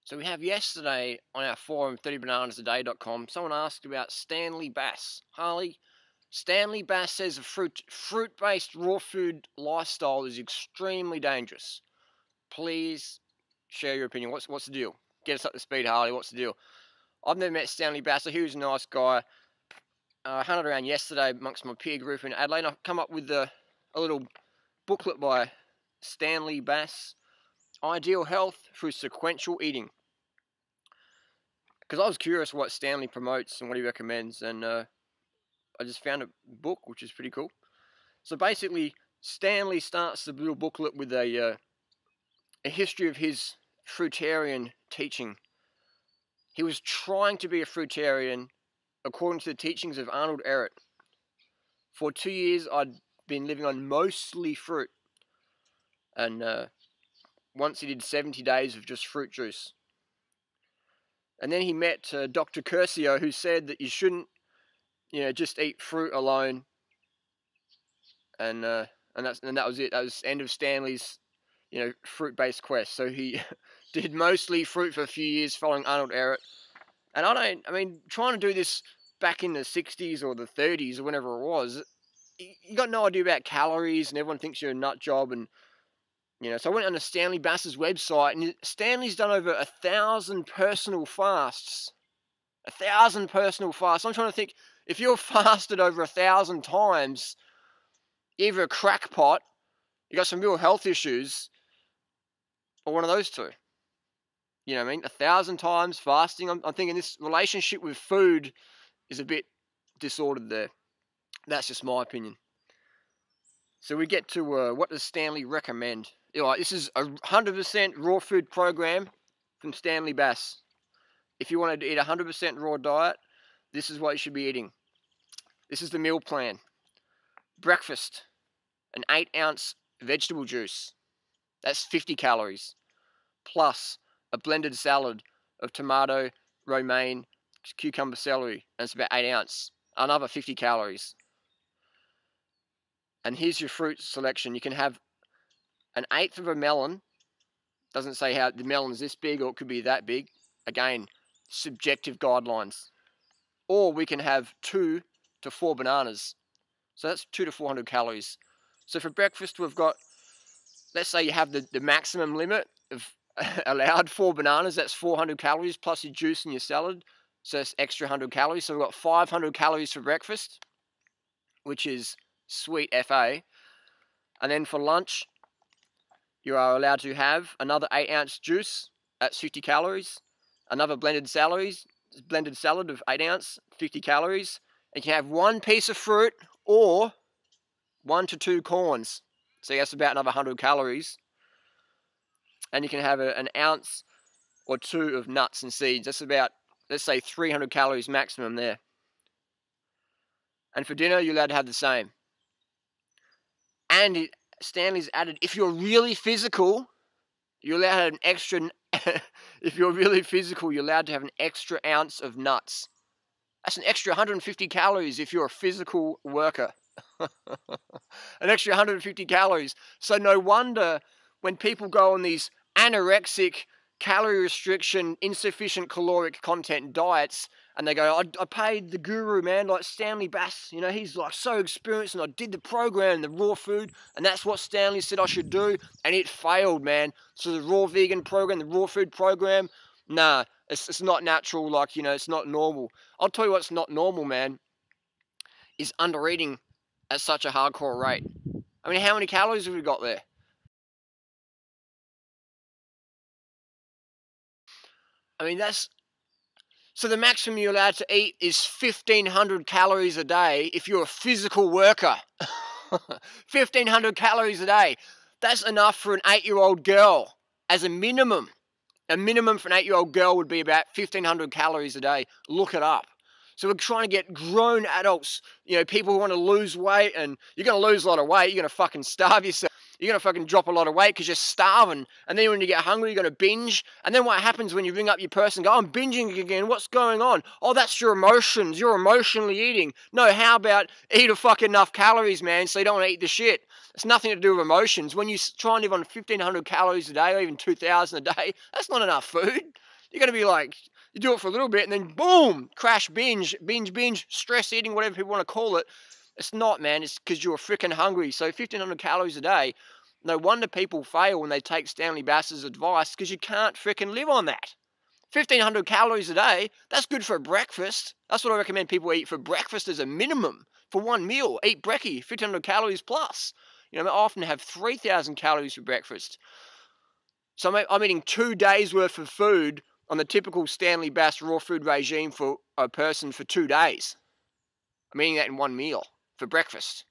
So we have yesterday on our forum, 30bananasaday.com, someone asked about Stanley Bass. Harley, Stanley Bass says a fruit-based raw food lifestyle is extremely dangerous. Please share your opinion. What's the deal? Get us up to speed, Harley. What's the deal? I've never met Stanley Bass, so he was a nice guy. I hunted around yesterday amongst my peer group in Adelaide, and I've come up with a little booklet by Stanley Bass, Ideal Health Through Sequential Eating. Because I was curious what Stanley promotes and what he recommends, and I just found a book which is pretty cool. So basically, Stanley starts the little booklet with a history of his fruitarian teaching. He was trying to be a fruitarian according to the teachings of Arnold Ehret. For 2 years, I'd been living on mostly fruit, and once he did 70 days of just fruit juice. And then he met Dr. Curcio, who said that you shouldn't, just eat fruit alone. And that was it. That was the end of Stanley's, fruit-based quest. So he did mostly fruit for a few years, following Arnold Ehret. And trying to do this back in the 60s or the 30s or whenever it was, you got no idea about calories, and everyone thinks you're a nut job. And so I went on to Stanley Bass's website, and Stanley's done over 1,000 personal fasts. 1,000 personal fasts. I'm trying to think, if you're fasted over 1,000 times, you're either a crackpot, you got some real health issues, or one of those two. You know what I mean? 1,000 times fasting. I'm thinking this relationship with food is a bit disordered there. That's just my opinion. So we get to what does Stanley recommend? This is a 100% raw food program from Stanley Bass. If you wanted to eat a 100% raw diet, this is what you should be eating. This is the meal plan. Breakfast, an 8-ounce vegetable juice. That's 50 calories. Plus a blended salad of tomato, romaine, cucumber, celery. And it's about 8 ounces. Another 50 calories. And here's your fruit selection. You can have an 1/8 of a melon. Doesn't say how the melon's this big, or it could be that big. Again, subjective guidelines. Or we can have 2 to 4 bananas. So that's 200 to 400 calories. So for breakfast, we've got, let's say you have the maximum limit of allowed 4 bananas. That's 400 calories plus your juice and your salad. So that's extra 100 calories. So we've got 500 calories for breakfast, which is sweet FA. And then for lunch, you are allowed to have another 8-ounce juice at 50 calories, another blended salad of 8 ounce, 50 calories, and you can have 1 piece of fruit or 1 to 2 corns. So that's about another 100 calories. And you can have an ounce or 2 of nuts and seeds. That's about, let's say, 300 calories maximum there. And for dinner, you're allowed to have the same. And Stanley's added, if you're really physical, you're allowed to have an extra. If you're really physical, you're allowed to have an extra ounce of nuts. That's an extra 150 calories if you're a physical worker. An extra 150 calories. So no wonder when people go on these anorexic, calorie restriction, insufficient caloric content diets, and they go, I paid the guru, man, like Stanley Bass, he's like so experienced, and I did the program, the raw food, and that's what Stanley said I should do, and it failed, man. So the raw vegan program, the raw food program, nah, it's not natural, it's not normal. I'll tell you what's not normal, man, is under-eating at such a hardcore rate. I mean, how many calories have we got there? I mean, so the maximum you're allowed to eat is 1,500 calories a day if you're a physical worker. 1,500 calories a day. That's enough for an 8-year-old girl as a minimum. A minimum for an 8-year-old girl would be about 1,500 calories a day. Look it up. So we're trying to get grown adults, people who want to lose weight, and you're going to lose a lot of weight. You're going to fucking starve yourself. You're going to fucking drop a lot of weight because you're starving. And then when you get hungry, you're going to binge. And then what happens when you ring up your person and go, I'm binging again. What's going on? Oh, that's your emotions. You're emotionally eating. No, how about eat a fucking enough calories, man, so you don't want to eat the shit. It's nothing to do with emotions. When you try and live on 1,500 calories a day or even 2,000 a day, that's not enough food. You're going to be like, you do it for a little bit and then boom, crash, binge, stress eating, whatever people want to call it. It's not, man. It's because you're freaking hungry. So 1,500 calories a day, no wonder people fail when they take Stanley Bass's advice, because you can't freaking live on that. 1,500 calories a day, that's good for breakfast. That's what I recommend people eat for breakfast as a minimum. For one meal, eat brekkie, 1,500 calories plus. You know, I often have 3,000 calories for breakfast. So I'm eating 2 days worth of food on the typical Stanley Bass raw food regime for a person for 2 days. I'm eating that in one meal for breakfast.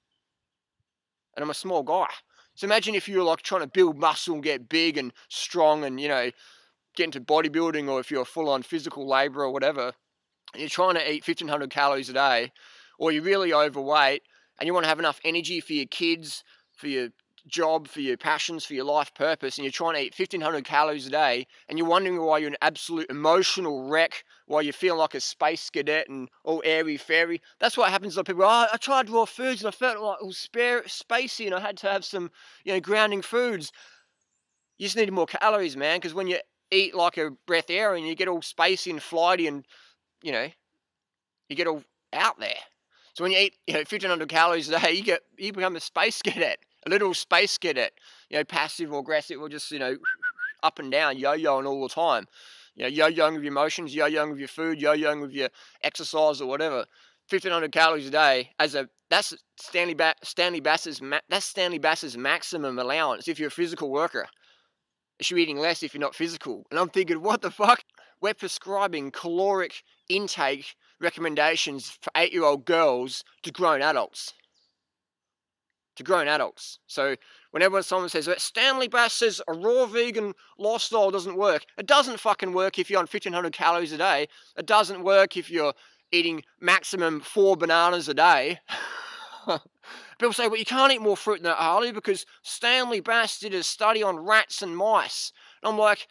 And I'm a small guy. So imagine if you were like trying to build muscle and get big and strong and, you know, get into bodybuilding, or if you're a full-on physical labourer or whatever, and you're trying to eat 1,500 calories a day, or you're really overweight and you want to have enough energy for your kids, for your job, for your passions, for your life purpose, and you're trying to eat 1,500 calories a day, and you're wondering why you're an absolute emotional wreck, why you feel like a space cadet and all airy-fairy. That's what happens to people. Oh, I tried raw foods and I felt like it was spacey and I had to have some, you know, grounding foods. You just need more calories, man, because when you eat like a breatharian, you get all spacey and flighty and, you know, you get all out there. So when you eat, you know, 1,500 calories a day, you become a space cadet, a little space cadet, you know, passive or aggressive, or just, you know, up and down, yo-yoing all the time. You know, yo-yoing with your emotions, yo-yoing with your food, yo-yoing with your exercise or whatever. 1,500 calories a day that's Stanley Bass's maximum allowance if you're a physical worker. You should be eating less if you're not physical. And I'm thinking, what the fuck? We're prescribing caloric intake recommendations for 8-year-old girls to grown adults. So whenever someone says, Stanley Bass says a raw vegan lifestyle doesn't work, it doesn't fucking work if you're on 1,500 calories a day. It doesn't work if you're eating maximum 4 bananas a day. People say, well, you can't eat more fruit than that, Harley, because Stanley Bass did a study on rats and mice. And I'm like,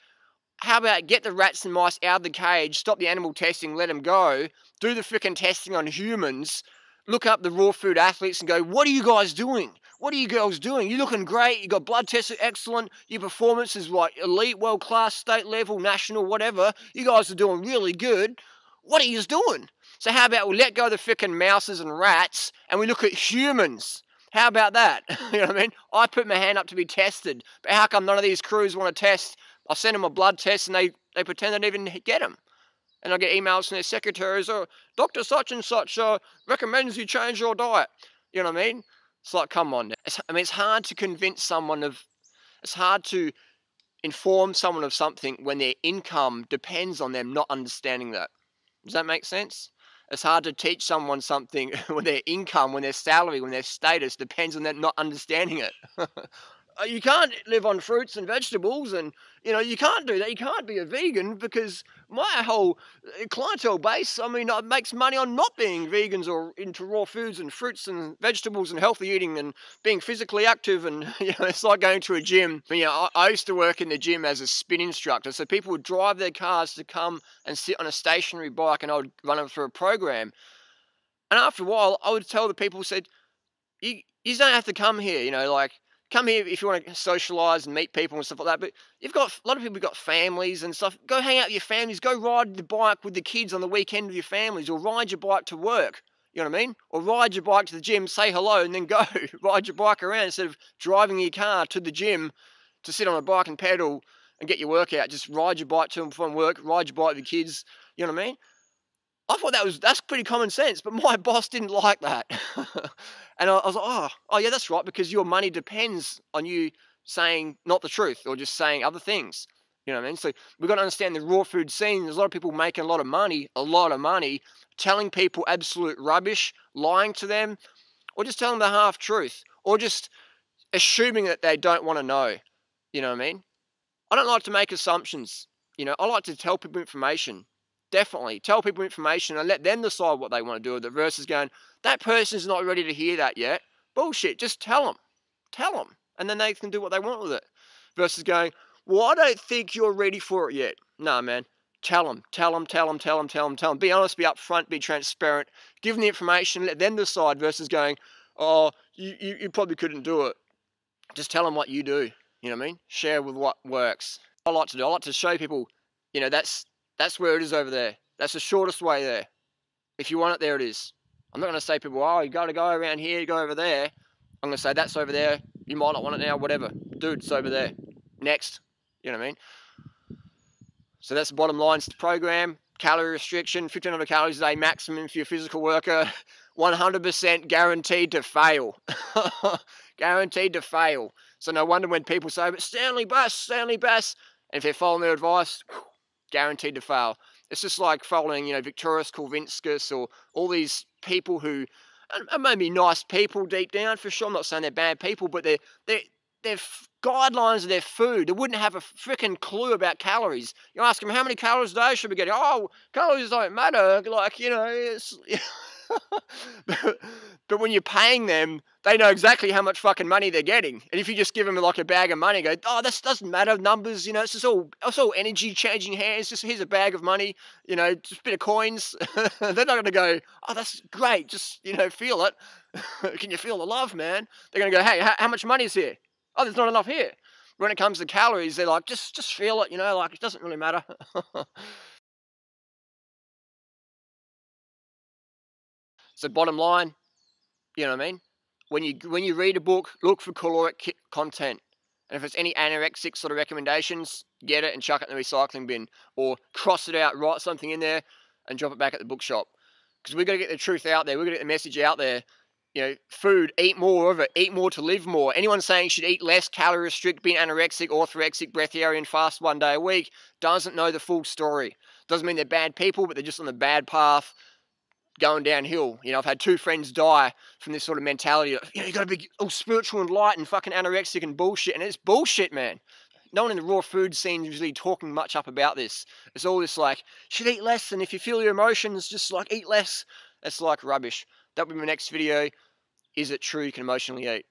how about get the rats and mice out of the cage, stop the animal testing, let them go, do the freaking testing on humans, look up the raw food athletes and go, what are you guys doing? What are you girls doing? You're looking great. You got blood tests are excellent. Your performance is like elite, world class, state level, national, whatever. You guys are doing really good. What are you doing? So how about we let go of the freaking mouses and rats and we look at humans? How about that? You know what I mean? I put my hand up to be tested, but how come none of these crews want to test? I send them a blood test and they pretend they didn't even get them. And I get emails from their secretaries, or Dr. Such and Such recommends you change your diet. You know what I mean? It's like, come on. It's hard to convince someone it's hard to inform someone of something when their income depends on them not understanding that. Does that make sense? It's hard to teach someone something when their income, when their salary, when their status depends on them not understanding it. You can't live on fruits and vegetables, and, you know, you can't do that. You can't be a vegan, because my whole clientele base, I mean, makes money on not being vegans or into raw foods and fruits and vegetables and healthy eating and being physically active. And, you know, it's like going to a gym. But, you know, I used to work in the gym as a spin instructor, so people would drive their cars to come and sit on a stationary bike, and I would run them through a program. And after a while, I would tell the people, said, you don't have to come here, you know, like, come here if you want to socialise and meet people and stuff like that. But you've got a lot of people who've got families and stuff. Go hang out with your families. Go ride the bike with the kids on the weekend with your families, or ride your bike to work. You know what I mean? Or ride your bike to the gym, say hello, and then go. Ride your bike around instead of driving your car to the gym to sit on a bike and pedal and get your workout. Just ride your bike to and from work. Ride your bike with your kids. You know what I mean? I thought that's pretty common sense, but my boss didn't like that. And I was like, oh yeah, that's right, because your money depends on you saying not the truth or just saying other things. You know what I mean? So we've got to understand the raw food scene. There's a lot of people making a lot of money, telling people absolute rubbish, lying to them, or just telling the half truth, or just assuming that they don't want to know. You know what I mean? I don't like to make assumptions. You know, I like to tell people information. Definitely. Tell people information and let them decide what they want to do with it, versus going, that person's not ready to hear that yet. Bullshit. Just tell them. Tell them. And then they can do what they want with it. Versus going, well, I don't think you're ready for it yet. No, man. Tell them. Tell them. Be honest, be upfront, be transparent. Give them the information, let them decide, versus going, oh, you probably couldn't do it. Just tell them what you do. You know what I mean? Share with what works. I like to show people, you know, that's That's where it is over there. That's the shortest way there. If you want it, there it is. I'm not going to say people, oh, you got to go around here, go over there. I'm going to say that's over there. You might not want it now, whatever. Dude, it's over there. Next. You know what I mean? So that's the bottom line program. Calorie restriction, 1,500 calories a day maximum for your physical worker. 100% guaranteed to fail. Guaranteed to fail. So no wonder when people say, but Stanley Bass. And if they're following their advice, guaranteed to fail. It's just like following, Victorious Kulvinskas or all these people who are maybe nice people deep down, for sure. I'm not saying they're bad people, but their guidelines of their food, they wouldn't have a freaking clue about calories. You ask them, how many calories a day should we get? Oh, calories don't matter. Like, it's... but when you're paying them, they know exactly how much fucking money they're getting. And if you just give them like a bag of money, go, oh, this doesn't matter, numbers, it's all energy changing hands. Just here's a bag of money, just a bit of coins. They're not going to go, oh, that's great. Just, feel it. Can you feel the love, man? They're going to go, hey, how much money is here? Oh, there's not enough here. When it comes to calories, they're like, just feel it, like it doesn't really matter. So bottom line, you know what I mean? When you read a book, look for caloric content. And if it's any anorexic sort of recommendations, get it and chuck it in the recycling bin. Or cross it out, write something in there, and drop it back at the bookshop. Because we've got to get the truth out there. We've got to get the message out there. Food, eat more of it. Eat more to live more. Anyone saying you should eat less, calorie restrict, being anorexic, orthorexic, breatharian, fast 1 day a week, doesn't know the full story. Doesn't mean they're bad people, but they're just on the bad path, going downhill. I've had 2 friends die from this sort of mentality of, you got to be all spiritual and light and fucking anorexic and bullshit. And it's bullshit, man. No one in the raw food scene is really talking much up about this. It's all this like, should eat less, and if you feel your emotions, just like eat less. It's like rubbish. That'll be my next video. Is it true you can emotionally eat?